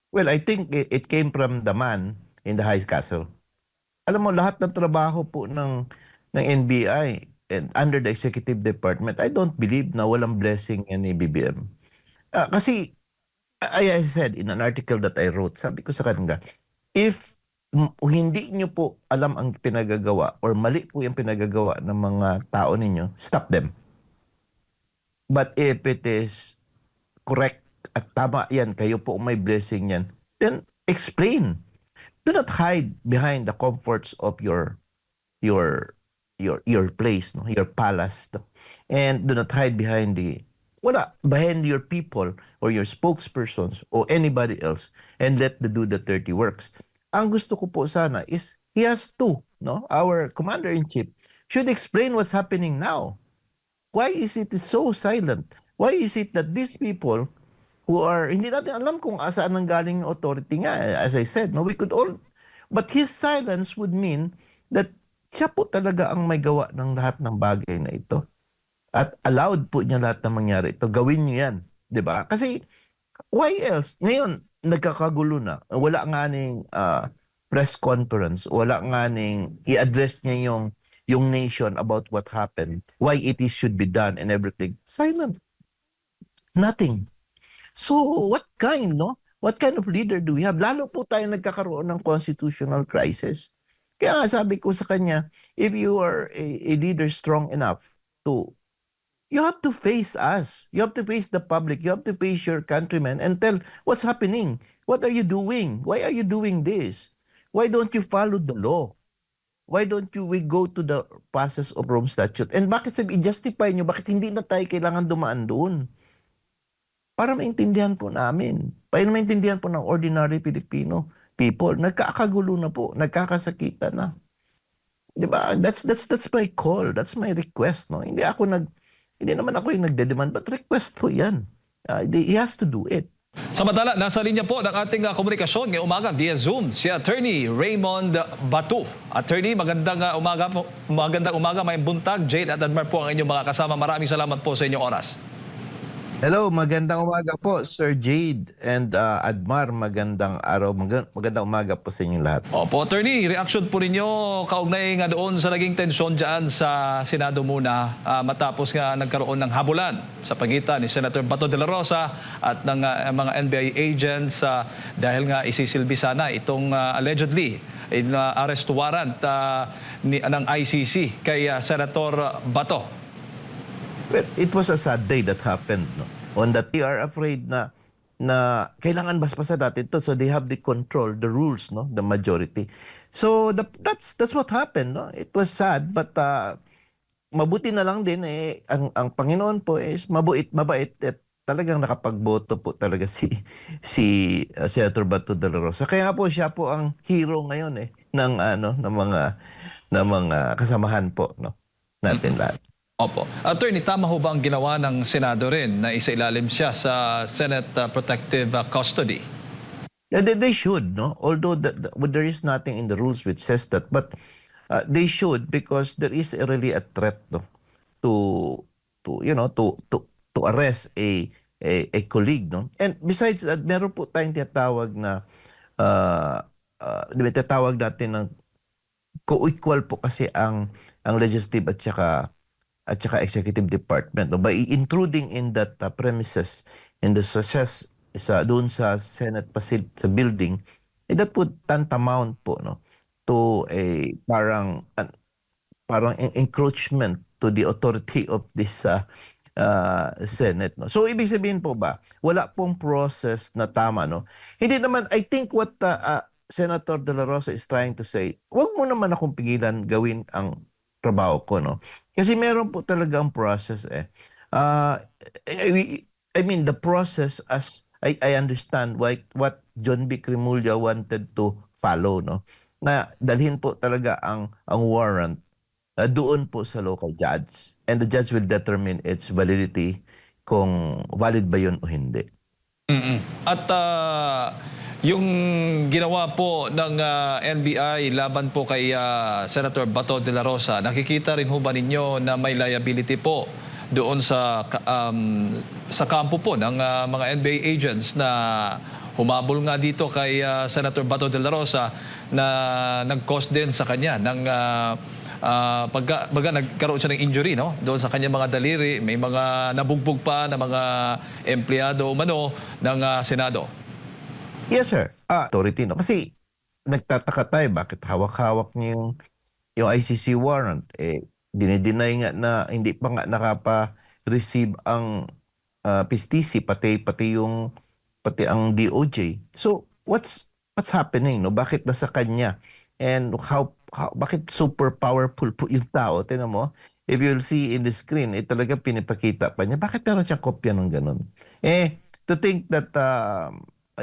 Well, I think it came from the man in the high castle. Alam mo, lahat ng trabaho po ng NBI and under the executive department, I don't believe na walang blessing yan ni BBM. Kasi, I said in an article that I wrote, sabi ko sa kanila, if hindi nyo po alam ang pinagagawa or mali po yung pinagagawa ng mga tao ninyo, stop them. But if it is correct at tama yan, kayo po may blessing yan, then explain. Do not hide behind the comforts of your your place, no, your palace, no? And do not hide behind behind your people or your spokespersons or anybody else, and let the do the dirty works. Ang gusto ko po sana is he has to, no, our commander-in-chief should explain what's happening now. Why is it so silent? Why is it that these people who are, hindi natin alam kung saan nanggaling yung authority nga, as I said, no, we could all, but his silence would mean that siya po talaga ang may gawa ng lahat ng bagay na ito. At allowed po niya lahat na mangyari ito. Gawin niyo yan. Di ba? Kasi, why else? Ngayon, nagkakagulo na. Wala nga ning press conference. Wala nga ning i-address niya yung nation about what happened. Why it is should be done and everything. Silent. Nothing. So, what kind, no? What kind of leader do we have? Lalo po tayo nagkakaroon ng constitutional crisis. Kaya nga sabi ko sa kanya, if you are a leader strong enough to, you have to face us. You have to face the public. You have to face your countrymen and tell what's happening. What are you doing? Why are you doing this? Why don't you follow the law? Why don't we go to the passes of Rome Statute? And bakit i-justify nyo? Bakit hindi na tayo kailangan dumaan doon? Para maintindihan po namin. Para maintindihan po ng ordinary Filipino people. Nagkakagulo na po. Nagkakasakita na. Diba? That's my call. That's my request. No? Hindi naman ako yung nagde-demand, but request po yan. He has to do it. Samantala, nasa linya po ng ating komunikasyon ngayong umaga via Zoom si Attorney Raymond Batu. Attorney, magandang umaga po. Magandang umaga, may buntag. Jade at Admar po ang inyong mga kasama. Maraming salamat po sa inyong oras. Hello, magandang umaga po, Sir Jade and Admar. Magandang araw, magandang umaga po sa inyong lahat. Opo, Attorney, reaction po ninyo kaugnay nga doon sa naging tensyon dyan sa Senado muna matapos nga nagkaroon ng habulan sa pagitan ni Senator Bato de la Rosa at ng mga NBI agents dahil nga isisilbi sana itong allegedly in arrest warrant ng ICC kay Senator Bato. Well, it was a sad day that happened. No? On that they are afraid na kailangan basbasan natin to, so they have the control, the rules, no, the majority. So that's what happened. No? It was sad, but mabuti na lang din ang Panginoon po is mabait at talagang nakapagboto po talaga si Senator Bato de la Rosa. Kaya po siya po ang hero ngayon ng mga kasamahan po, no, natin lahat. Opo. Attorney, tama ho ba ang ginawa ng Senado rin na isailalim siya sa Senate Protective Custody? Yeah, they should, no? Although there is nothing in the rules which says that, but they should, because there is really a threat, no, to arrest a colleague, no? And besides, meron po tayong tinatawag na tinatawag natin ng co-equal po kasi ang legislative at saka executive department, no? By intruding in that premises in the success doon sa Senate facility, sa building, that would tantamount po, no, to a parang encroachment to the authority of this Senate, no. So ibig sabihin po ba, wala pong process na tama, no? Hindi naman, I think what Senator De La Rosa is trying to say, wag mo naman akong pigilan gawin ang trabaho ko, no? Kasi meron po talagang process I mean, the process as I understand what John B. Cremulya wanted to follow, no? Na dalhin po talaga ang warrant doon po sa local judge. And the judge will determine its validity kung valid ba yun o hindi. At yung ginawa po ng NBI laban po kay Senator Bato de la Rosa, nakikita rin ho ba ninyo na may liability po doon sa kampo po ng mga NBI agents na humabol nga dito kay Senator Bato de la Rosa na nag-cause din sa kanya ng baga nagkaroon siya ng injury, no? Doon sa kanyang mga daliri, may mga nabugbog pa na mga empleyado umano ng Senado. Yes, sir. Authority, no? Kasi nagtataka tayo bakit hawak-hawak niya yung ICC warrant. Dinideny nga na hindi pa nga nakapa-receive ang PSTC, pati ang DOJ. So, what's happening, no? Bakit nasa kanya? And bakit super powerful po yung tao? Tingnan mo, if you'll see in the screen, talaga pinipakita pa niya. Bakit meron siyang kopya ng ganun? To think that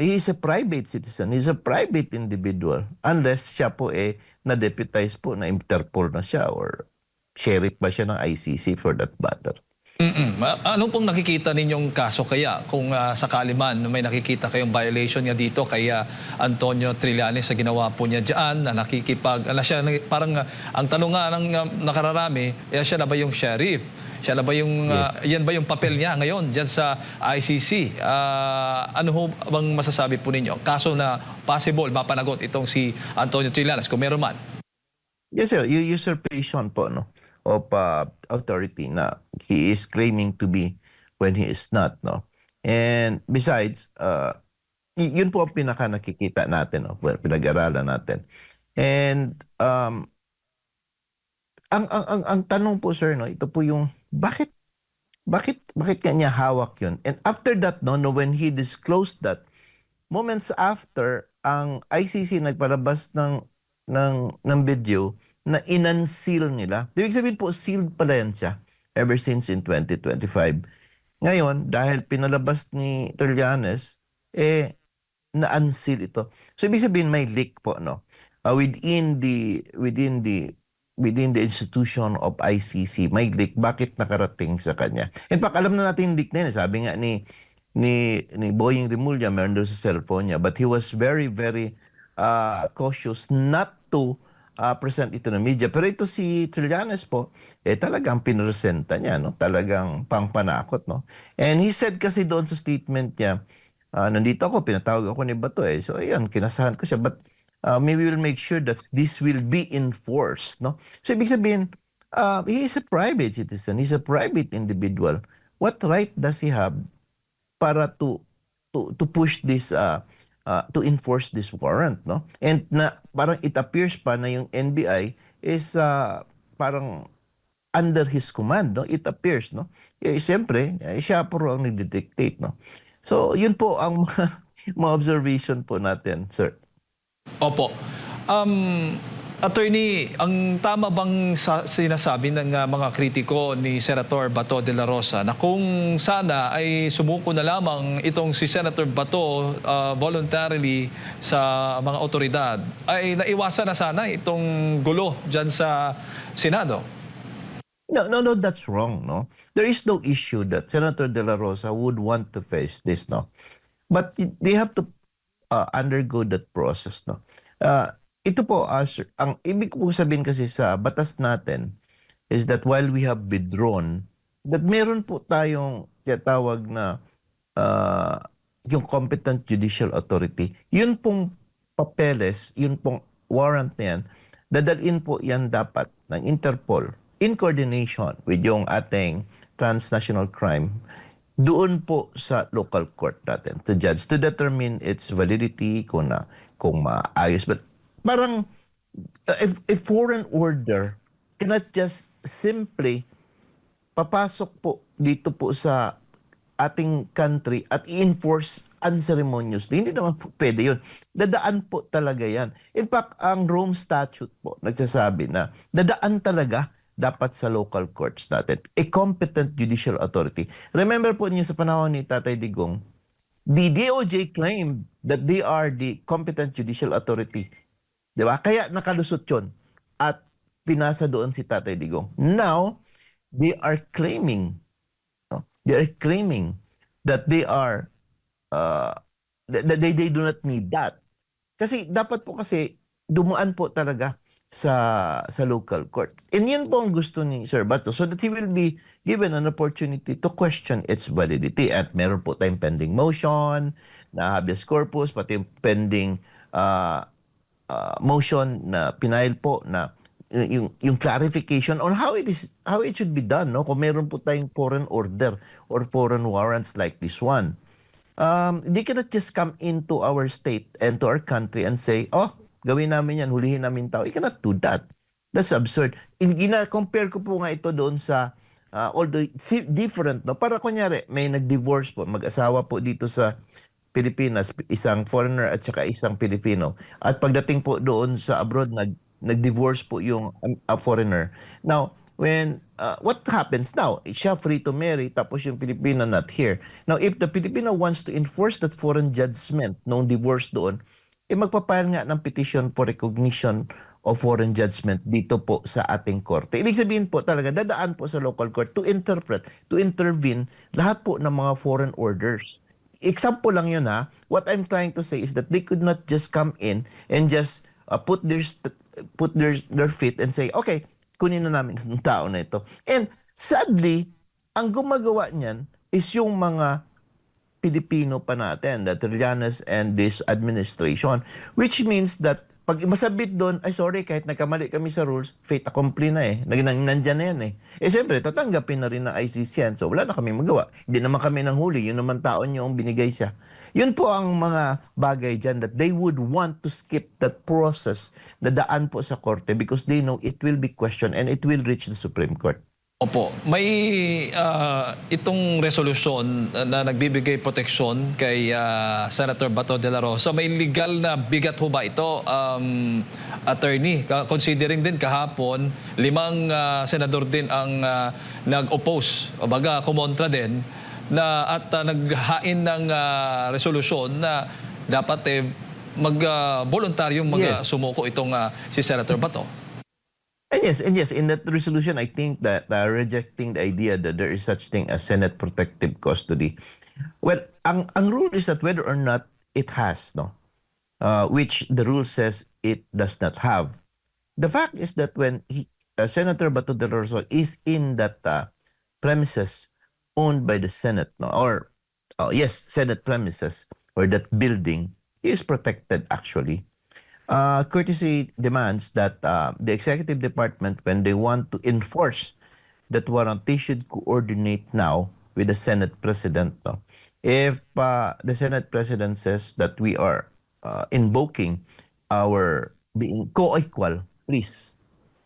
he is a private citizen, he's a private individual, unless siya po na-deputize po na Interpol na siya or sheriff ba siya ng ICC for that matter. Ano pong nakikita ninyong kaso kaya kung sakali man may nakikita kayong violation niya dito kay Antonio Trillanes sa ginawa po niya diyan na parang ang tanong nga ng nakararami, siya na ba yung sheriff? Siya na ba yung yan ba yung papel niya ngayon diyan sa ICC? Ano ho bang masasabi po ninyo? Kaso na possible mapanagot itong si Antonio Trillanes kung meron man. Yes, sir. Usurpation po, no, of authority na he is claiming to be when he is not, no. And besides, yun po ang pinaka nakikita natin, no, pinag-aralan natin. And ang tanong po, sir, no, ito po yung bakit kanya hawak yun? And after that, no, when he disclosed that, moments after, ang ICC nagpalabas ng video na in-unseal nila. Ibig sabihin po, sealed pala yan siya ever since in 2025. Ngayon, dahil pinalabas ni Trillanes, na-unseal ito. So, ibig sabihin, may leak po, no? Within the institution of ICC, may leak. Bakit nakarating sa kanya? In fact, alam na natin yung leak na yun. Sabi nga ni Boying Rimulya, meron doon sa cellphone niya. But he was very, very cautious not to present ito ng media. Pero ito si Trillanes po, talagang pinresenta niya, no? Talagang pangpanakot, no? And he said kasi doon sa statement niya, nandito ako, pinatawag ako ni Bato, So, ayun, kinasahan ko siya. But maybe we'll make sure that this will be enforced, no? So, ibig sabihin, he is a private citizen. He's a private individual. What right does he have para to push this to enforce this warrant, no? And na parang it appears pa na yung NBI is parang under his command, no? It appears, no? Siyempre, siya po ang nagdidictate, no? So, yun po ang mga observation po natin, sir. Opo. Attorney, ang tama bang sinasabi ng mga kritiko ni Senator Bato de la Rosa na kung sana ay sumuko na lamang itong si Senator Bato voluntarily sa mga otoridad, ay naiwasan na sana itong gulo dyan sa Senado? No, that's wrong, no? There is no issue that Senator de la Rosa would want to face this, no? But they have to undergo that process, no? Ito po, ang ibig ko sabihin kasi sa batas natin is that while we have withdrawn, that meron po tayong tinatawag na yung competent judicial authority. Yun pong papeles, yun pong warrant na yan, dadalhin po yan dapat ng Interpol in coordination with yung ating transnational crime doon po sa local court natin, the judge, to determine its validity, kung maayos. But parang a foreign order cannot just simply papasok po dito po sa ating country at i-enforce unceremoniously. Hindi naman po pwede yun. Dadaan po talaga yan. In fact, ang Rome Statute po nagsasabi na dadaan talaga dapat sa local courts natin. A competent judicial authority. Remember po niyo sa panahon ni Tatay Digong, the DOJ claimed that they are the competent judicial authority. Diba? Kaya nakalusot yun at pinasa doon si Tatay Digong. Now, they are claiming, no? They are claiming that they are, that they do not need that. Kasi dapat po kasi dumaan po talaga sa local court. And yun po ang gusto ni Sir Bato, so that he will be given an opportunity to question its validity. At meron po tayong pending motion na habeas corpus, pati yung pending motion na pinail po na yung clarification on how it should be done, no, kung meron po tayong foreign order or foreign warrants like this one. They cannot just come into our state and to our country and say, oh, gawin namin yan, hulihin namin tao. You cannot do that. That's absurd. Compare ko po nga ito doon sa, although different, no? Para kunyari, may nag-divorce po, mag-asawa po dito sa Pilipinas, isang foreigner at saka isang Pilipino. At pagdating po doon sa abroad, nag-divorce po yung foreigner. Now, what happens now? Siya free to marry, tapos yung Pilipino not here. Now, if the Filipino wants to enforce that foreign judgment nung divorce doon, magpapile nga ng petition for recognition of foreign judgment dito po sa ating korte. Ibig sabihin po talaga, dadaan po sa local court to interpret, to intervene lahat po ng mga foreign orders. Example lang yun ha. What I'm trying to say is that they could not just come in and just put their feet and say, okay, kunin na namin ng tao na ito. And sadly, ang gumagawa niyan is yung mga Pilipino pa natin, the Trillanes and this administration, which means that pag masabit doon, ay sorry, kahit nagkamali kami sa rules, fait accompli na eh. Nandyan na yan eh. Siyempre, tatanggapin na rin ng ICC yan. So wala na kami magawa. Hindi naman kami nanghuli. Yun naman taon yung binigay siya. Yun po ang mga bagay dyan that they would want to skip that process na daan po sa korte because they know it will be questioned and it will reach the Supreme Court. Opo, may itong resolusyon na nagbibigay proteksyon kay Senator Bato de la Rosa. May legal na bigat ho ba ito, attorney? Considering din kahapon, 5 senador din ang nag-oppose, o baga kumontra din, at naghain ng resolusyon na dapat voluntaryong sumuko itong si Senator Bato. And yes, in that resolution, I think that rejecting the idea that there is such thing as Senate protective custody. Well, ang rule is that whether or not it has, no, which the rule says it does not have. The fact is that when Senator Bato de la Rosa is in that premises owned by the Senate, no, or yes, Senate premises or that building, he is protected actually. Courtesy demands that the executive department, when they want to enforce that warrant, they should coordinate now with the Senate President. No? If the Senate President says that we are invoking our being co-equal, please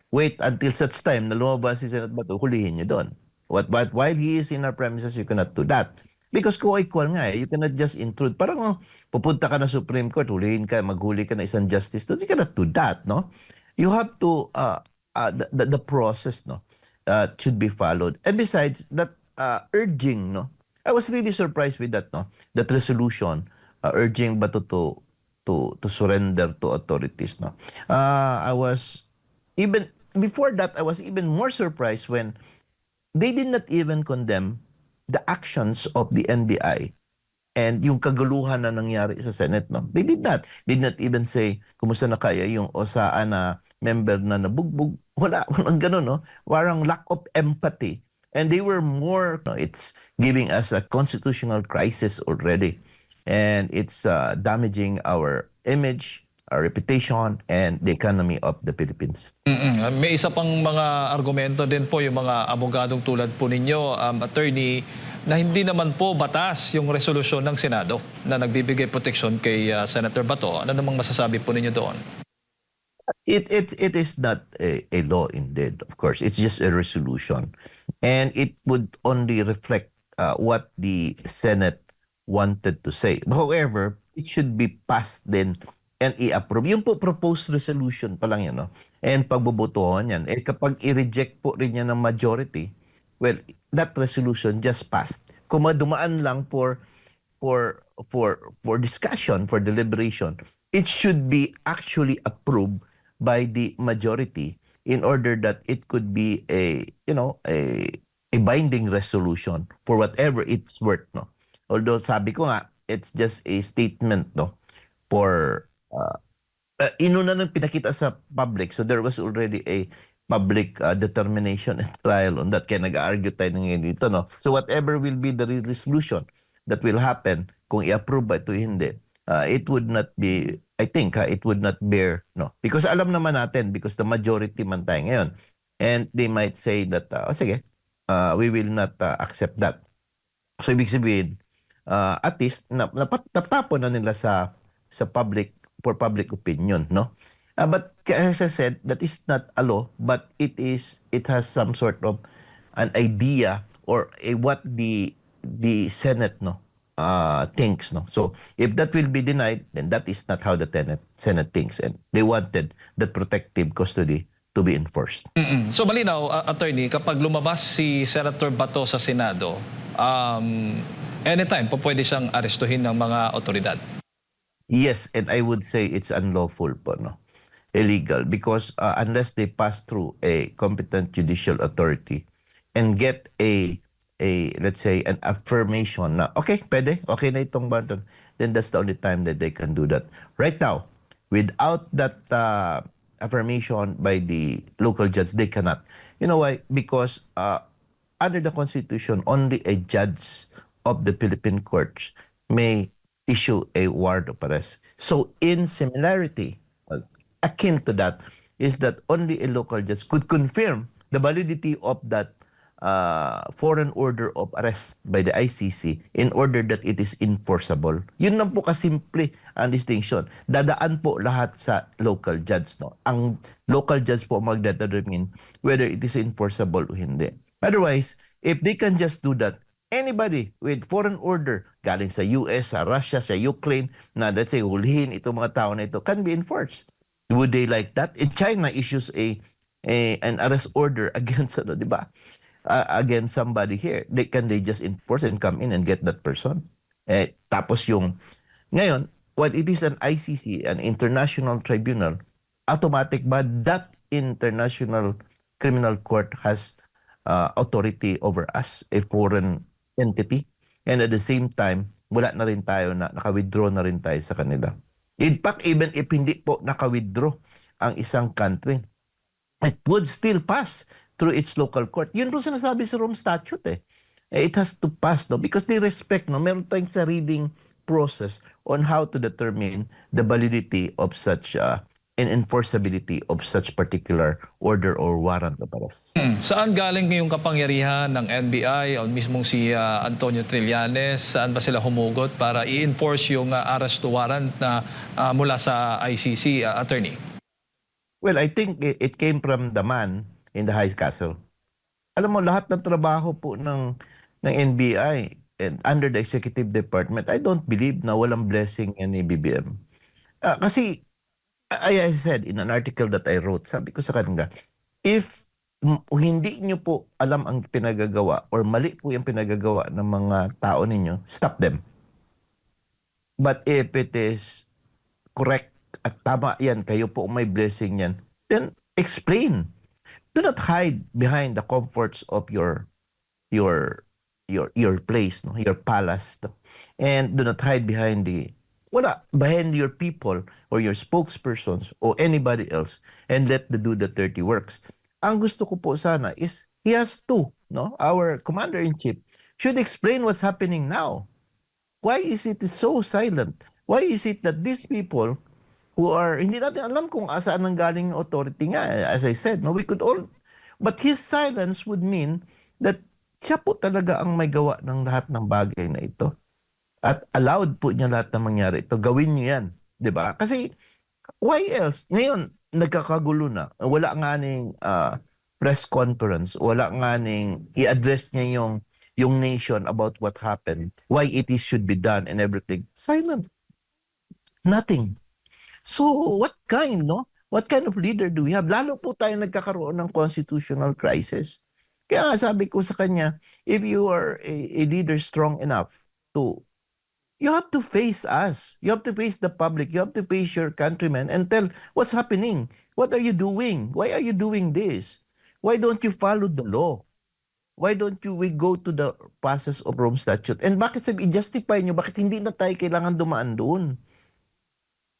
wait until such time na lumabas si Senate Bato, hulihin niyo doon. But while he is in our premises, you cannot do that. Because co-equal nga eh. You cannot just intrude. Parang pupunta ka na Supreme Court, hulihin ka, maghuli ka na isang justice. You cannot do that, no? You have to, the process, no, should be followed. And besides, that urging, no, I was really surprised with that, no, that resolution urging Bato to surrender to authorities, no. I was, even, before that, I was even more surprised when they did not even condemn the actions of the NBI and yung kaguluhan na nangyari sa Senate, no? They did not even say, kumusta na kaya yung OSAA na member na nabugbog. Walang ganun, no? Parang lack of empathy. And they were more, no, it's giving us a constitutional crisis already. And it's damaging our image, our reputation, and the economy of the Philippines. May isa pang mga argumento din po yung mga abogadong tulad po ninyo, attorney, na hindi naman po batas yung resolusyon ng Senado na nagbibigay proteksyon kay Senator Bato. Ano namang masasabi po ninyo doon? It is not a law indeed, of course. It's just a resolution. And it would only reflect what the Senate wanted to say. However, it should be passed then and i-approve. Yung po proposed resolution pa lang yan, no? And pagbobotohan yan. Kapag i-reject po rin yan ng majority, well, that resolution just passed. Kung dumaan lang for discussion, for deliberation, it should be actually approved by the majority in order that it could be a binding resolution for whatever it's worth, no. Although sabi ko nga, it's just a statement, no, for inuna nang pinakita sa public. So there was already a public determination and trial on that. Kaya nag-argue tayo ngayon dito, no? So whatever will be the resolution that will happen, kung i-approve ba ito hindi, it would not be, I think, it would not bear, no? Because alam naman natin, because the majority man tayo ngayon. And they might say that, sige, we will not accept that. So ibig sabihin, at least napatapon na nila sa public, for public opinion, no? But as I said, that is not a law, but it has some sort of an idea or what the Senate, no, thinks, no. So if that will be denied, then that is not how the Senate thinks, and they wanted that protective custody to be enforced. So malinaw, attorney, kapag lumabas si Senator Bato sa Senado, anytime po pwede siyang arestuhin ng mga otoridad. Yes, and I would say it's unlawful po, no? Illegal, because unless they pass through a competent judicial authority and get a let's say an affirmation na okay, okay na itong button, then that's the only time that they can do that. Right now, without that affirmation by the local judge, they cannot. You know why? Because under the Constitution, only a judge of the Philippine courts may issue a warrant of arrest. So in similarity, akin to that, is that only a local judge could confirm the validity of that foreign order of arrest by the ICC in order that it is enforceable. Yun lang po kasimple ang distinction. Dadaan po lahat sa local judge, no? Ang local judge po magdetermine whether it is enforceable o hindi. Otherwise, if they can just do that, anybody with foreign order galing sa US, sa Russia, sa Ukraine, na let's say hulhin itong mga tao na ito, can be enforced. Would they like that? In China issues an arrest order against, di ba? Against somebody here. They just enforce and come in and get that person. Tapos ngayon, when it is an ICC, an international tribunal, automatic ba that international criminal court has authority over us, a foreign entity? And at the same time, wala na rin tayo naka-withdraw na rin tayo sa kanila. In fact, even if hindi po naka-withdraw ang isang country, it would still pass through its local court. Yun po sinasabi sa Rome Statute eh. It has to pass, no? Because they respect, no? Meron tayong sariling process on how to determine the validity of such and enforceability of such particular order or warrant of arrest. Saan galing yung kapangyarihan ng NBI o mismong si Antonio Trillanes? Saan ba sila humugot para i-enforce yung arrest warrant na mula sa ICC, attorney? Well, I think it came from the man in the High Castle. Alam mo, lahat ng trabaho po ng NBI and under the executive department, I don't believe na walang blessing yan ni BBM. Kasi I said in an article that I wrote, sabi ko sa kanila, if hindi nyo po alam ang pinagagawa or mali po yung pinagagawa ng mga tao ninyo, stop them. But if it is correct at tama yan, kayo po may blessing yan, then explain. Do not hide behind the comforts of your place, no? Your palace, no? And do not hide behind behind your people or your spokespersons or anybody else and let them do the dirty works. Ang gusto ko po sana is he has to, no? Our commander-in-chief should explain what's happening now. Why is it so silent? Why is it that these people who are, hindi natin alam kung saan ang galing authority nga, as I said, no? But his silence would mean that siya po talaga ang may gawa ng lahat ng bagay na ito. At allowed po niya lahat na mangyari ito. Gawin niyo yan. Diba? Kasi, why else? Ngayon, nagkakagulo na. Wala nga ning press conference. Wala nga ning i-address niya yung nation about what happened. Why it is should be done and everything. Silent. Nothing. So, what kind, no? What kind of leader do we have? Lalo po tayo nagkakaroon ng constitutional crisis. Kaya nga sabi ko sa kanya, if you are a leader strong enough you have to face us. You have to face the public. You have to face your countrymen and tell what's happening. What are you doing? Why are you doing this? Why don't you follow the law? Why don't we go to the process of Rome Statute? And bakit i-justify nyo? Bakit hindi na tayo kailangan dumaan doon?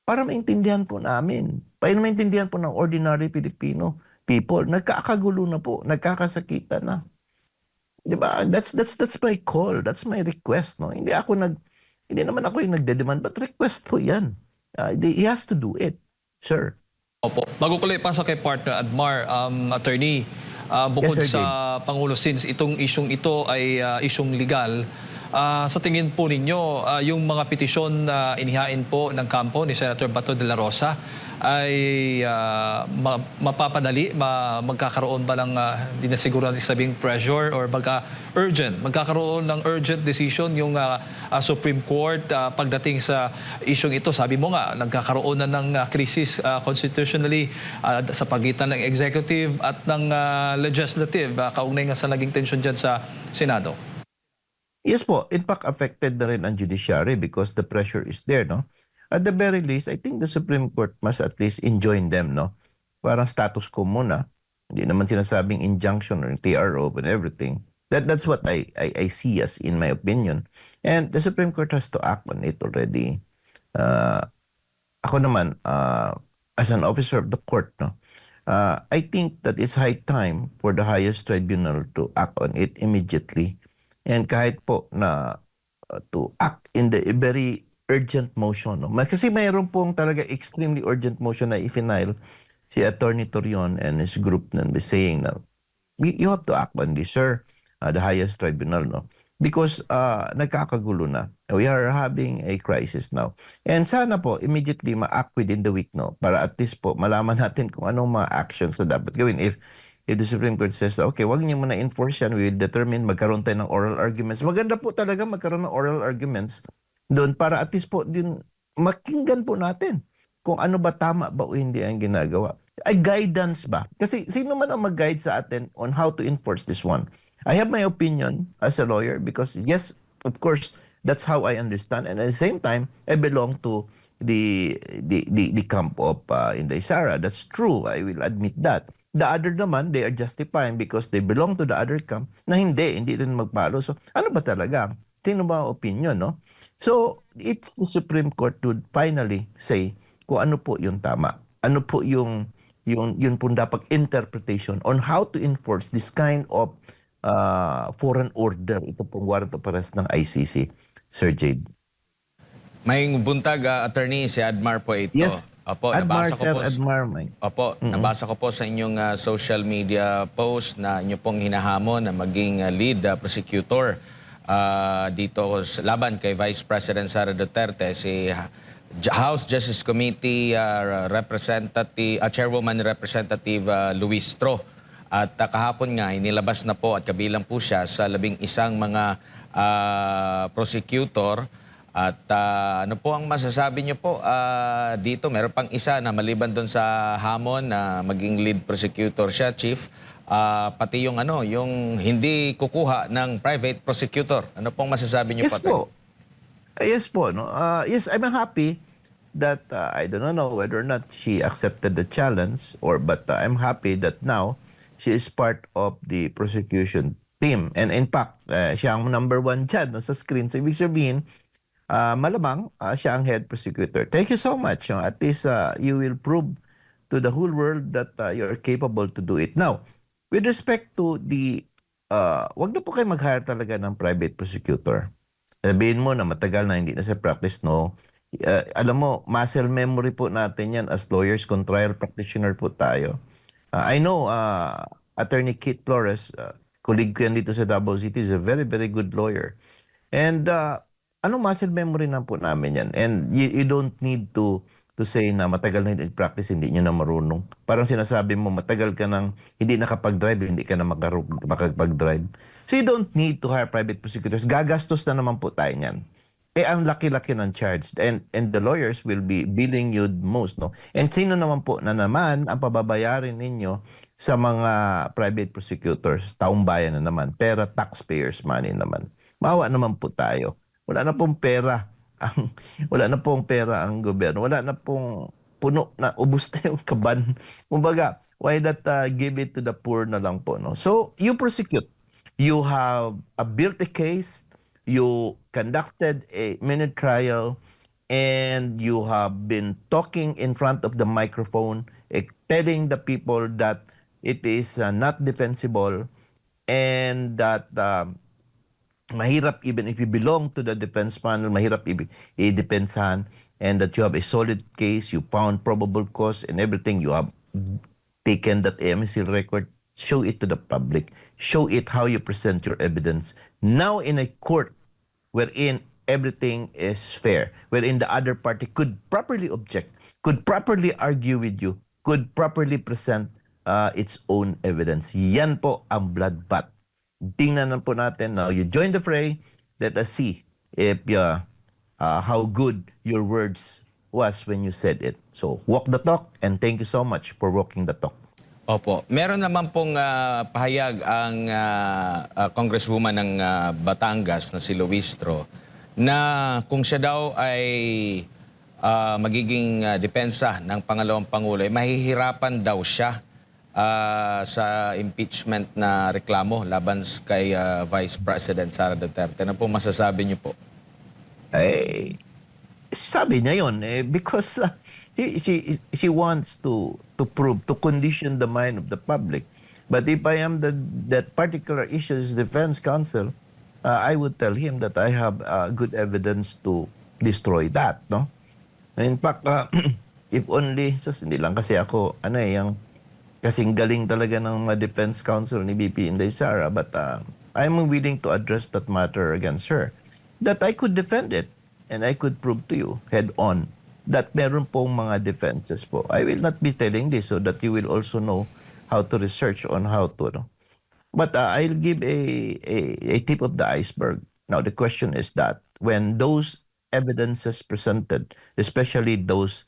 Para maintindihan po namin. Para maintindihan po ng ordinary Filipino people, nagkakagulo na po, nagkakasakitan na. 'Di ba? That's my call, that's my request, no. Hindi naman ako yung nagde-demand, but request po 'yan. He has to do it, sir. Opo. Bago ko lang ipasa kay partner Admar, attorney, bukod Yes, sir, sa Jade. Pangulo, since itong isyong ito ay isyong legal, sa tingin po ninyo, yung mga petisyon na inihain po ng kampo ni Senator Bato de la Rosa ay mapapadali, magkakaroon ba ng, di na siguro natin sabing pressure or urgent, magkakaroon ng urgent decision yung Supreme Court pagdating sa isyong ito. Sabi mo nga, nagkakaroon na ng crisis constitutionally sa pagitan ng executive at ng legislative, kaugnay nga sa naging tensyon dyan sa Senado. Yes po, in fact affected na rin ang judiciary because the pressure is there, no? At the very least, I think the Supreme Court must at least enjoin them, no? Parang status quo muna. Hindi naman sinasabing injunction or TRO and everything. That's what I see as in my opinion. And the Supreme Court has to act on it already. Ako naman, as an officer of the court, no, I think that it's high time for the highest tribunal to act on it immediately. And kahit po na to act in the very urgent motion. No? Kasi mayroon pong talaga extremely urgent motion na i-final si Attorney Torion and his group na saying na you have to act on this, sir, the highest tribunal, no? Because nagkakagulo na. We are having a crisis now. And sana po, immediately ma-act within the week, no? Para at least po, malaman natin kung anong mga actions na dapat gawin. If the Supreme Court says, okay, wag niyo muna enforce yan, we will determine, magkaroon tayo ng oral arguments. Maganda po talaga magkaroon ng oral arguments doon para at least po din makinggan po natin kung ano ba tama ba o hindi ang ginagawa. Ay guidance ba? Kasi sino man ang mag-guide sa atin on how to enforce this one? I have my opinion as a lawyer because yes, of course, that's how I understand. And at the same time, I belong to the camp of Inday Sara. That's true. I will admit that. The other naman, they are justifying because they belong to the other camp na hindi rin magpalo. So, ano ba talaga? Sino ba ang opinion, no? So, it's the Supreme Court to finally say kung ano po yung tama. Ano po yung pong dapat interpretation on how to enforce this kind of foreign order. Ito pong warrant of arrest ng ICC, Sir Jade. May buntag, attorney, si Admar po ito. Yes, Opo, Admar, nabasa ko Sir po, Admar. opo, nabasa ko po sa inyong social media post na inyo pong hinahamon na maging lead prosecutor dito laban kay Vice President Sara Duterte, si House Justice Committee Chairwoman Representative Luis Tro. At kahapon nga, inilabas na po at kabilang po siya sa 11 mga prosecutor. At ano po ang masasabi niyo po dito? Meron pang isa na maliban doon sa hamon na maging lead prosecutor siya, Chief. Pati yung yung hindi kukuha ng private prosecutor. Ano pong masasabi niyo Yes po? po. Yes po. No? Yes, I'm happy that I don't know whether or not she accepted the challenge but I'm happy that now she is part of the prosecution team. And in fact, siya ang number 1 dyan sa screen. So ibig sabihin, malamang siya ang head prosecutor. Thank you so much. No? At least you will prove to the whole world that you're capable to do it. Now, with respect to the, wag na po kayo mag-hire talaga ng private prosecutor. Sabihin mo na matagal na hindi na sa practice, no? Alam mo, muscle memory po natin yan as lawyers, kung trial practitioner po tayo. I know Attorney Kate Flores, colleague ko yan dito sa Davao City, is a very, very good lawyer. And muscle memory na po namin yan. And you don't need to say na matagal na hindi practice, hindi nyo na marunong. Parang sinasabi mo, matagal ka nang hindi nakapag-drive, hindi ka na makapag-drive. So you don't need to hire private prosecutors. Gagastos na naman po tayo niyan. Ang laki-laki ng charge. And the lawyers will be billing you most, no? And sino naman po na naman ang pababayarin ninyo sa mga private prosecutors? Taong bayan na naman. Pera, taxpayers' money naman. Maawa naman po tayo. Wala na pong pera ang gobyerno. Wala na pong puno na, ubos na yung kaban. Kumbaga, why not give it to the poor na lang po, no? So, you prosecute. You have built a case, you conducted a mini trial, and you have been talking in front of the microphone, telling the people that it is not defensible and that mahirap even if you belong to the defense panel, mahirap i-depensahan, and that you have a solid case, you found probable cause and everything, you have taken that AMC record, show it to the public, show it how you present your evidence. Now in a court wherein everything is fair, wherein the other party could properly object, could properly argue with you, could properly present its own evidence. Yan po ang bloodbath. Tingnan na po natin. Now, you join the fray. Let us see if how good your words was when you said it. So, walk the talk, and thank you so much for walking the talk. Opo. Meron naman pong pahayag ang congresswoman ng Batangas na si Luistro na kung siya daw ay magiging depensa ng pangalawang pangulo, ay mahihirapan daw siya sa impeachment na reklamo laban kay Vice President Sara Duterte. Ano po masasabi niyo po? Eh, sabi niya yun, because she wants to prove, to condition the mind of the public. But if I am that particular issue's defense counsel, I would tell him that I have good evidence to destroy that, no? In fact, if only, so hindi lang kasi ako, yung kasing galing talaga ng mga defense counsel ni BP Inday Sara, but I'm willing to address that matter against her. That I could defend it and I could prove to you head on that meron pong mga defenses po. I will not be telling this so that you will also know how to research on how to. No? But I'll give a tip of the iceberg. Now, the question is that when those evidences presented, especially those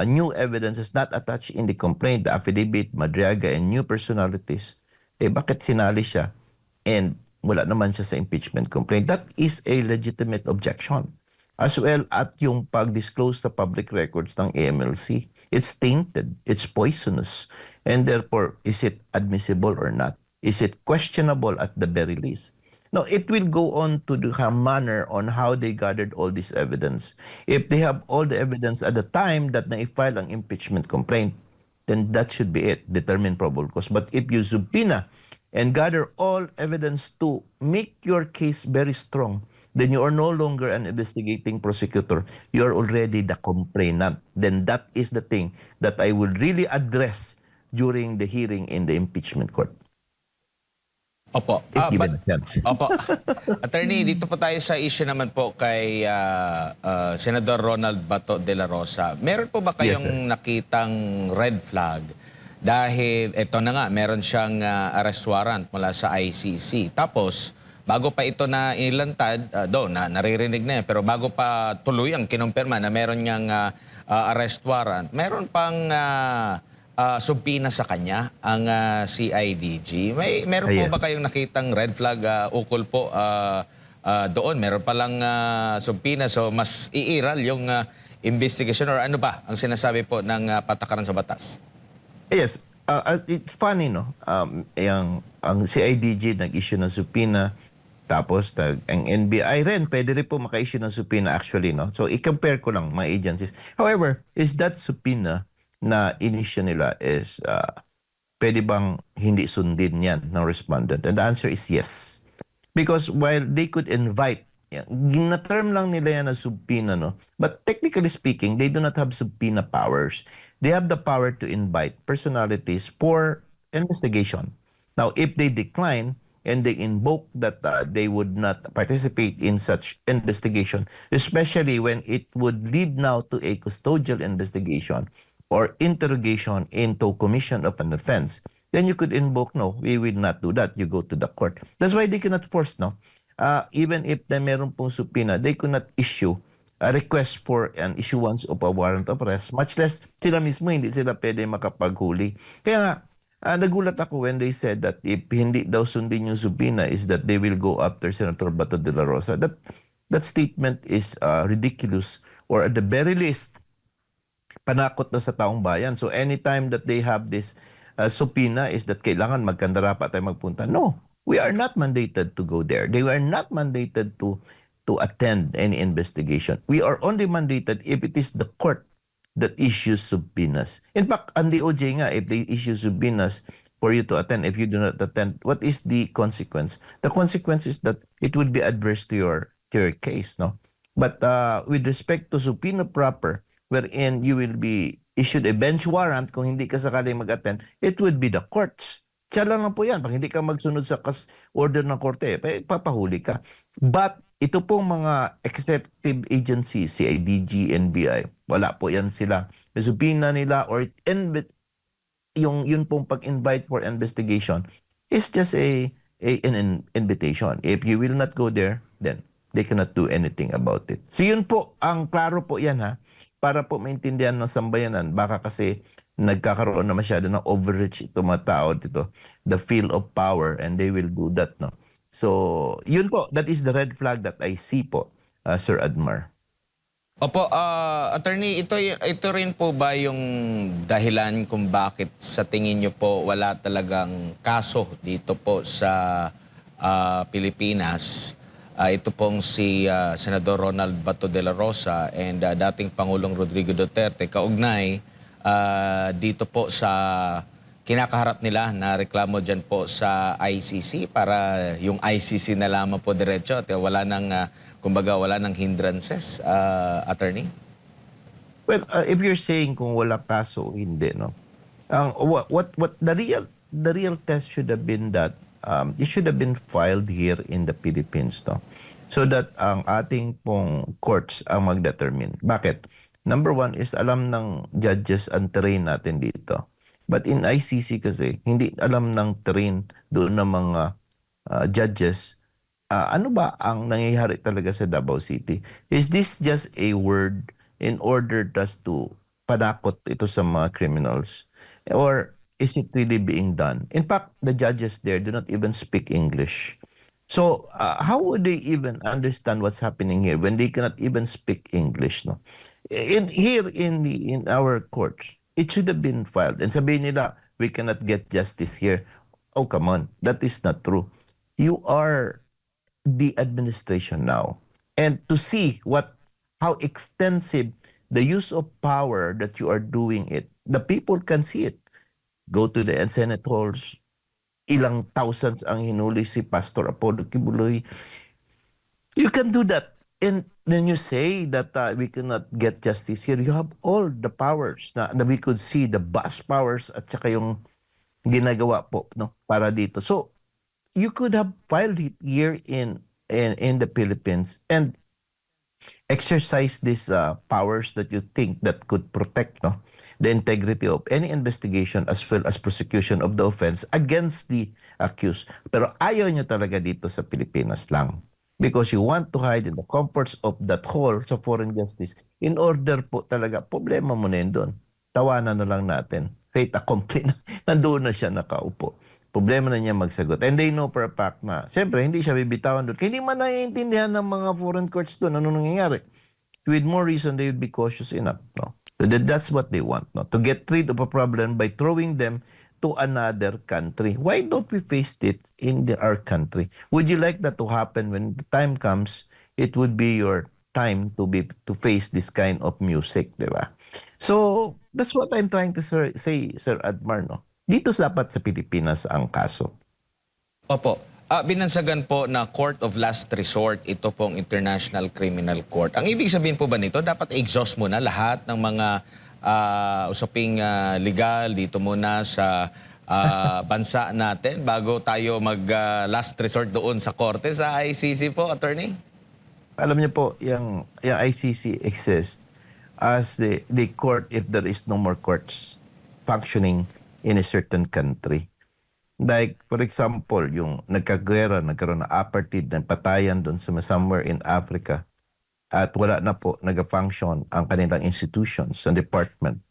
new evidences not attached in the complaint, the affidavit, Madriaga, and new personalities, bakit sinali siya and wala naman siya sa impeachment complaint? That is a legitimate objection. As well at yung pag-disclose sa public records ng AMLC. It's tainted, it's poisonous, and therefore, is it admissible or not? Is it questionable at the very least? Now, it will go on to the manner on how they gathered all this evidence. If they have all the evidence at the time that na-file ang impeachment complaint, then that should be it, determine probable cause. But if you subpoena and gather all evidence to make your case very strong, then you are no longer an investigating prosecutor. You are already the complainant. Then that is the thing that I will really address during the hearing in the impeachment court. Opo. If given a chance. Opo. Attorney, dito po tayo sa issue naman po kay Senador Ronald Bato de la Rosa. Meron po ba Yes, kayong nakitang red flag? Dahil ito na nga, meron siyang arrest warrant mula sa ICC. Tapos, bago pa ito na ilantad, naririnig na yan, pero bago pa tuluyang kinumpirma na meron niyang arrest warrant, meron pang subpina sa kanya ang CIDG. Meron po Yes. ba kayong nakitang red flag ukol po doon? Meron palang subpina, so mas iiral yung investigation or ano ba ang sinasabi po ng patakaran sa batas? Yes. It's funny, no? Ang CIDG nag-issue ng subpoena, tapos ang NBI rin, pwede rin po maka-issue ng subpoena actually, no? So, i-compare ko lang mga agencies. However, is that subpoena na in-issue nila is pwede bang hindi sundin yan ng respondent? And the answer is yes. Because while they could invite, gina-term lang nila yan na subpoena, no? But technically speaking, they do not have subpoena powers. They have the power to invite personalities for investigation. Now, if they decline and they invoke that they would not participate in such investigation, especially when it would lead now to a custodial investigation or interrogation into commission of an offense, then you could invoke, no, we will not do that. You go to the court. That's why they cannot force, no? Even if na meron pong subpoena, they could not issue a request for an issuance of a warrant of arrest, much less sila mismo hindi sila pwede makapaghuli. Kaya nga, nagulat ako when they said that if hindi daw sundin yung subpoena is that they will go after Senator Bato de la Rosa. That statement is ridiculous, or at the very least, panakot na sa taong bayan. So anytime that they have this subpoena is that kailangan magkandara pa tayo magpunta. No, we are not mandated to go there. They were not mandated to to attend any investigation. We are only mandated if it is the court that issues subpoenas. In fact, ang DOJ nga, if they issue subpoenas for you to attend, if you do not attend, what is the consequence? The consequence is that it would be adverse to your case, no? But with respect to subpoena proper, wherein you will be issued a bench warrant kung hindi ka sakaling mag-attend, it would be the courts. Siya lang po yan. Pag hindi ka magsunod sa order ng korte, papahuli ka. But ito pong mga executive agencies, CIDG, NBI, wala po yan sila. Subpoena nila or yun pong pag-invite for investigation is just an invitation. If you will not go there, then they cannot do anything about it. So yun po, ang klaro po yan ha, para po maintindihan ng sambayanan. Baka kasi nagkakaroon na masyado ng overreach ito mga tao dito, the feel of power, and they will do that, no? So, yun po, that is the red flag that I see po, Sir Admar. Opo, attorney, ito rin po ba yung dahilan kung bakit sa tingin nyo po wala talagang kaso dito po sa Pilipinas? Ito pong si Senador Ronald Bato de la Rosa and dating Pangulong Rodrigo Duterte kaugnay dito po sa kinakaharap nila na reklamo dyan po sa ICC para yung ICC na lamang po diretso at wala nang, kumbaga wala nang hindrances, attorney? Well, if you're saying kung wala kaso, hindi, no? What the real test should have been that it should have been filed here in the Philippines, no? So that ang ating pong courts ang mag-determine. Bakit? Number one is alam ng judges ang terrain natin dito. But in ICC kasi, hindi alam ng terrain doon ng mga judges. Ano ba ang nangyayari talaga sa Davao City? Is this just a word in order just to panakot ito sa mga criminals? Or is it really being done? In fact, the judges there do not even speak English. So, how would they even understand what's happening here when they cannot even speak English, no? In our courts, it should have been filed. And sabihin nila, we cannot get justice here. Oh, come on. That is not true. You are the administration now. And to see how extensive the use of power that you are doing it, the people can see it. Go to the Senate halls, ilang thousands ang hinuli si Pastor Apollo Kibuloy. You can do that. And then you say that we cannot get justice here. You have all the powers na we could see, the vast powers at saka yung ginagawa po, no, para dito. So, you could have filed it here in the Philippines and exercise these powers that you think that could protect, no, the integrity of any investigation as well as prosecution of the offense against the accused. Pero ayaw nyo talaga dito sa Pilipinas lang. Because you want to hide in the comforts of that hall sa foreign justice in order po talaga, problema mo na yun doon. Tawanan na lang natin. Fait accompli na, nandoon na siya nakaupo. Problema na niya magsagot. And they know for a fact na, siyempre, hindi siya bibitawan doon. Kaya hindi man naiintindihan ng mga foreign courts doon ano nangyayari. With more reason, they would be cautious enough. No? So that's what they want. No? To get rid of a problem by throwing them to another country. Why don't we face it in our country? Would you like that to happen when the time comes? It would be your time to face this kind of music, di ba? So, that's what I'm trying to say, Sir Admar, no? Dito dapat sa Pilipinas ang kaso. Opo. Binansagan po na court of last resort, ito pong International Criminal Court. Ang ibig sabihin po ba nito, dapat exhaust muna lahat ng mga usaping legal dito muna sa bansa natin bago tayo mag last resort doon sa korte sa ICC po, attorney? Alam niyo po, yung ICC exists as the court if there is no more courts functioning in a certain country. Like, for example, yung nagkagwera, nagkaroon ng apartheid, nagpatayan doon somewhere in Africa at wala na po nag-function ang kanilang institutions and department.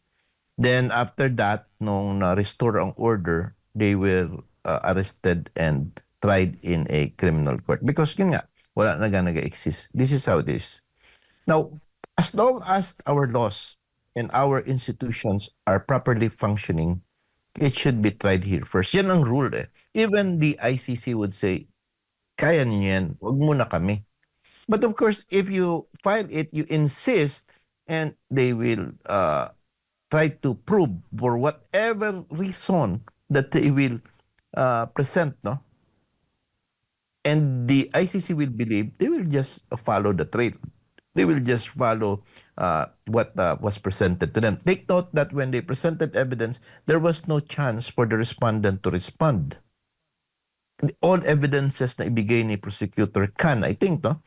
Then after that, nung na-restore ang order, they were arrested and tried in a criminal court. Because yun nga, wala na nag-exist. This is how it is. Now, as long as our laws and our institutions are properly functioning, it should be tried here first. Yan ang rule eh. Even the ICC would say, kaya niyo yan, wag muna kami. But of course, if you file it, you insist, and they will try to prove for whatever reason that they will present, no? And the ICC will believe they will just follow the trail. They will just follow what was presented to them. Take note that when they presented evidence, there was no chance for the respondent to respond. All evidences na ibigay ni prosecutor can, I think, no?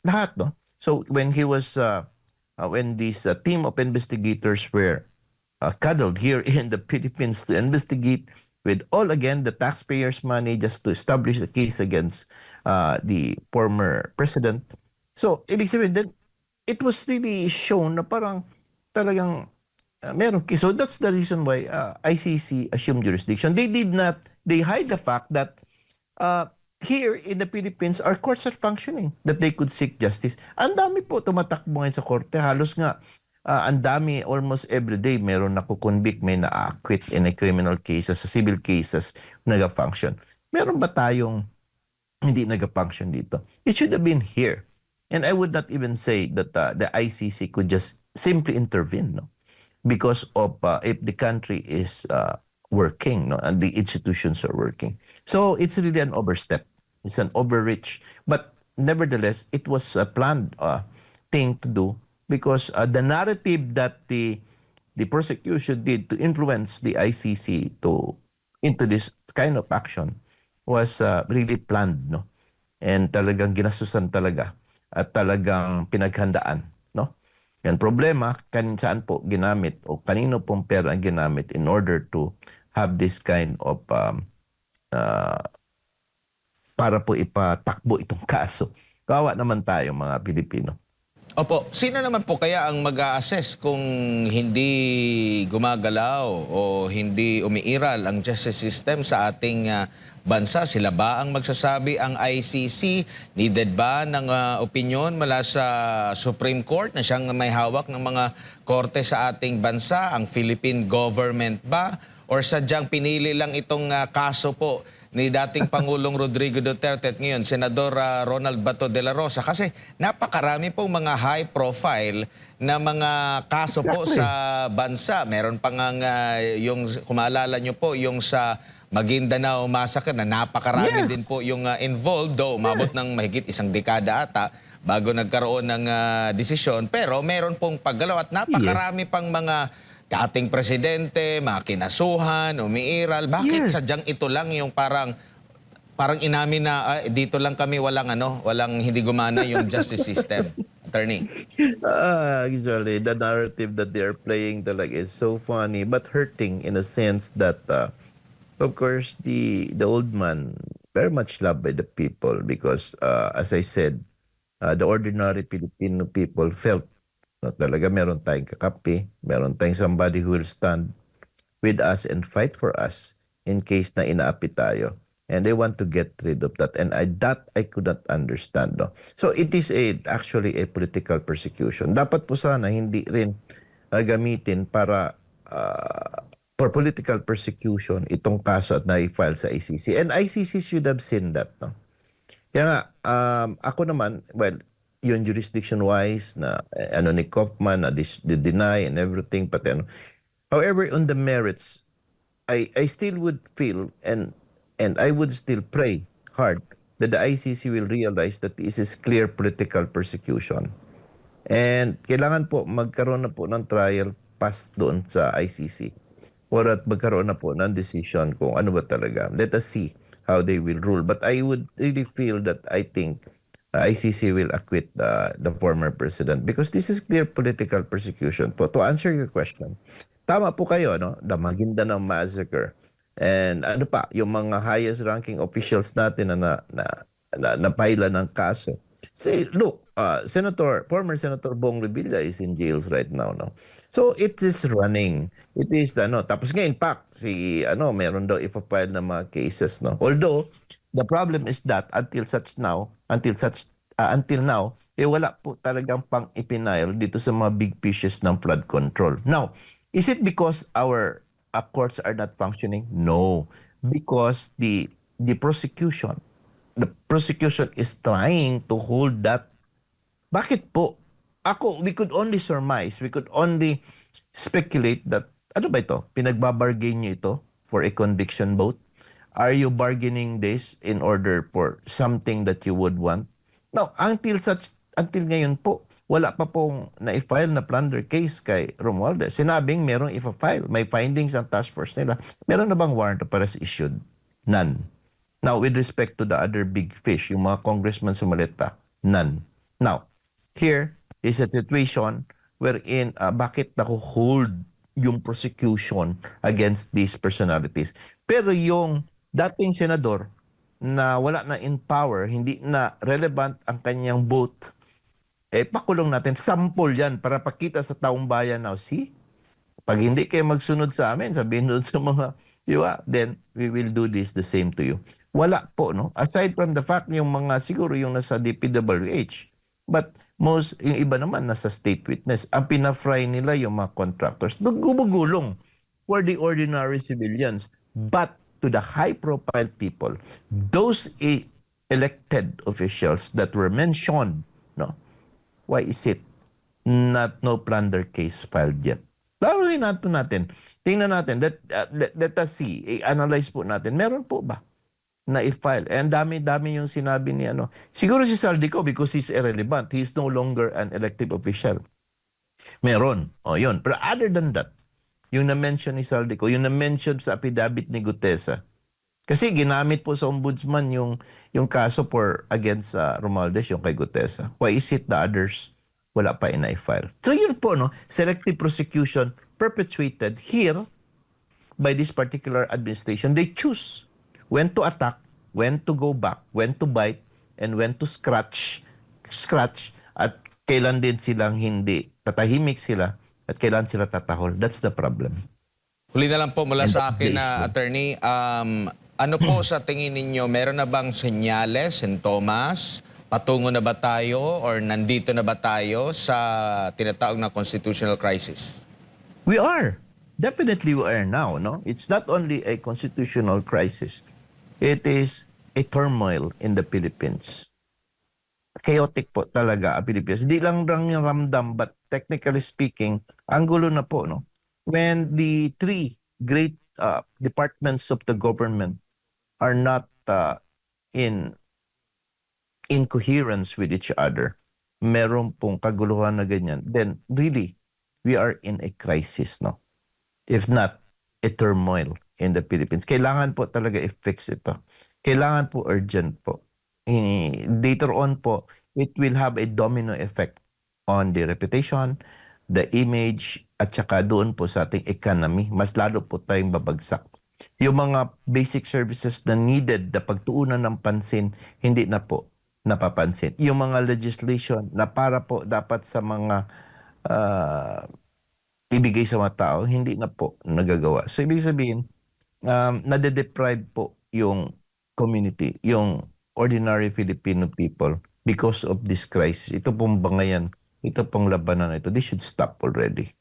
Lahat, no? So when he was, when this team of investigators were cuddled here in the Philippines to investigate with all, again, the taxpayers' money just to establish the case against the former president. So, ibig sabihin, then, it was really shown na parang talagang meron case. So, that's the reason why ICC assumed jurisdiction. They hide the fact that here in the Philippines, our courts are functioning, that they could seek justice. Ang dami po tumatakbo ngayon sa korte. Halos nga, ang dami, almost every day, meron nakukonvict, may na-acquit in a criminal cases, sa civil cases, nag-function. Meron ba tayong hindi nag-function dito? It should have been here. And I would not even say that the ICC could just simply intervene, no? Because of if the country is working, no, and the institutions are working. So it's really an overstep. It's an overreach. But nevertheless, it was a planned thing to do, because the narrative that the prosecution did to influence the ICC into this kind of action was really planned, no? And talagang ginasusan talaga at talagang pinaghandaan, no? Yan problema, saan po ginamit o kanino pong pera ang ginamit in order to have this kind of para po ipatakbo itong kaso. Kawawa naman tayo mga Pilipino. Opo, sino naman po kaya ang mag-a-assess kung hindi gumagalaw o hindi umiiral ang justice system sa ating bansa? Sila ba ang magsasabi, ang ICC? Needed ba ng opinion mula sa Supreme Court na siyang may hawak ng mga korte sa ating bansa? Ang Philippine government ba? Or sadyang pinili lang itong kaso po ni dating Pangulong Rodrigo Duterte at ngayon Senador Ronald Bato de la Rosa? Kasi napakarami pong mga high profile na mga kaso po Exactly. sa bansa. Meron pa nga yung, kung maalala nyo po, yung sa Maguindanao Massacre na napakarami Yes. din po yung involved, though umabot Yes. ng mahigit isang dekada ata bago nagkaroon ng desisyon. Pero meron pong paggalaw at napakarami pang mga dating presidente, mga kinasuhan, umiiral. Bakit Yes. sadyang ito lang yung parang inamin na dito lang kami, walang hindi gumana yung justice system? Attorney. Actually, the narrative that they are playing talaga is so funny but hurting in a sense that, of course, the old man very much loved by the people because, as I said, the ordinary Filipino people felt na talaga meron tayong kakampi, meron tayong somebody who will stand with us and fight for us in case na inaapi tayo. And they want to get rid of that. And that I could not understand. No? So it is actually a political persecution. Dapat po sana hindi rin gamitin para for political persecution itong kaso at na-file sa ICC. And ICC should have seen that. No? Kaya nga, ako naman, well, yung jurisdiction-wise na ni Kaufman, na deny and everything, pati ano. However, on the merits, I still would feel and I would still pray hard that the ICC will realize that this is clear political persecution. And kailangan po magkaroon na po ng trial pass doon sa ICC or at magkaroon na po ng decision kung ano ba talaga. Let us see how they will rule. But I would really feel that I think ICC will acquit the former president because this is clear political persecution. Po, to answer your question, tama po kayo, no? The Maguindanao Massacre. And ano pa, yung mga highest ranking officials natin na napaila ng kaso. Say, look, former Senator Bong Revilla is in jails right now, no? So it is running. It is tapos ngayon meron daw ipa-file na mga cases, no? Although the problem is that until now, wala po talagang pang ipinail dito sa mga big fishes ng flood control. Now, is it because our courts are not functioning? No, because the prosecution is trying to hold that Bakit po? We could only surmise, we could only speculate that, ano ba ito? Pinagbabargain niyo ito for a conviction vote? Are you bargaining this in order for something that you would want? Now, until ngayon po, wala pa pong na-file na plunder case kay Romualdez. Sinabing merong ipa-file. May findings ang task force nila. Meron na bang warrant of arrest issued? None. Now, with respect to the other big fish, yung mga congressman sa Maleta, none. Now, here is a situation wherein bakit naku-hold yung prosecution against these personalities. Pero yung dating senador na wala na in power, hindi na relevant ang kanyang vote, pakulong natin. Sample yan para pakita sa taong bayan now. See? Pag hindi kayo magsunod sa amin, sabihin doon sa mga, di ba? Then, we will do this the same to you. Wala po, no? Aside from the fact, yung mga siguro yung nasa DPWH. But yung iba naman nasa state witness. Ang pinafry nila yung mga contractors. Gumugulong for the ordinary civilians. But to the high-profile people, those elected officials that were mentioned, no? Why is it not no plunder case filed yet? Laruin natin. Tingnan natin. Let us see. Analyze po natin. Meron po ba na i-file? And dami-dami yung sinabi ni ano. Siguro si Saldico because he's irrelevant. He is no longer an elective official. Meron. O yun. Pero other than that, yung na-mention ni Saldico, yung na-mention sa affidavit ni Gutesa, kasi ginamit po sa ombudsman yung kaso for against Romualdez, yung kay Gutesa. Why is it the others wala pa ina-file? So yun po, no? Selective prosecution perpetuated here by this particular administration. They choose when to attack, when to go back, when to bite, and when to scratch, at kailan din silang hindi. Tatahimik sila, at kailan sila tatahol. That's the problem. Huli na lang po mula And sa that's akin the na issue. attorney, ano po sa tingin ninyo, meron na bang senyales, sintomas, patungo na ba tayo or nandito na ba tayo sa tinatawag na constitutional crisis? We are. Definitely we are now, no? It's not only a constitutional crisis. It is a turmoil in the Philippines. Chaotic po talaga ang Pilipinas. Hindi lang yung ramdam, but technically speaking, ang gulo na po, no? When the three great departments of the government are not in coherence with each other, meron pong kaguluhan na ganyan, then really, we are in a crisis, no? If not, a turmoil in the Philippines. Kailangan po talaga i-fix ito. Kailangan po urgent po. Later on po, it will have a domino effect on the reputation, the image, at saka doon po sa ating economy. Mas lalo po tayong babagsak. Yung mga basic services na needed na pagtuunan ng pansin, hindi na po napapansin. Yung mga legislation na para po dapat sa mga ibigay sa mga tao, hindi na po nagagawa. So, ibig sabihin, nade-deprive po yung community, yung ordinary Filipino people because of this crisis. Ito pong bangayan, ito pong labanan na ito, this should stop already.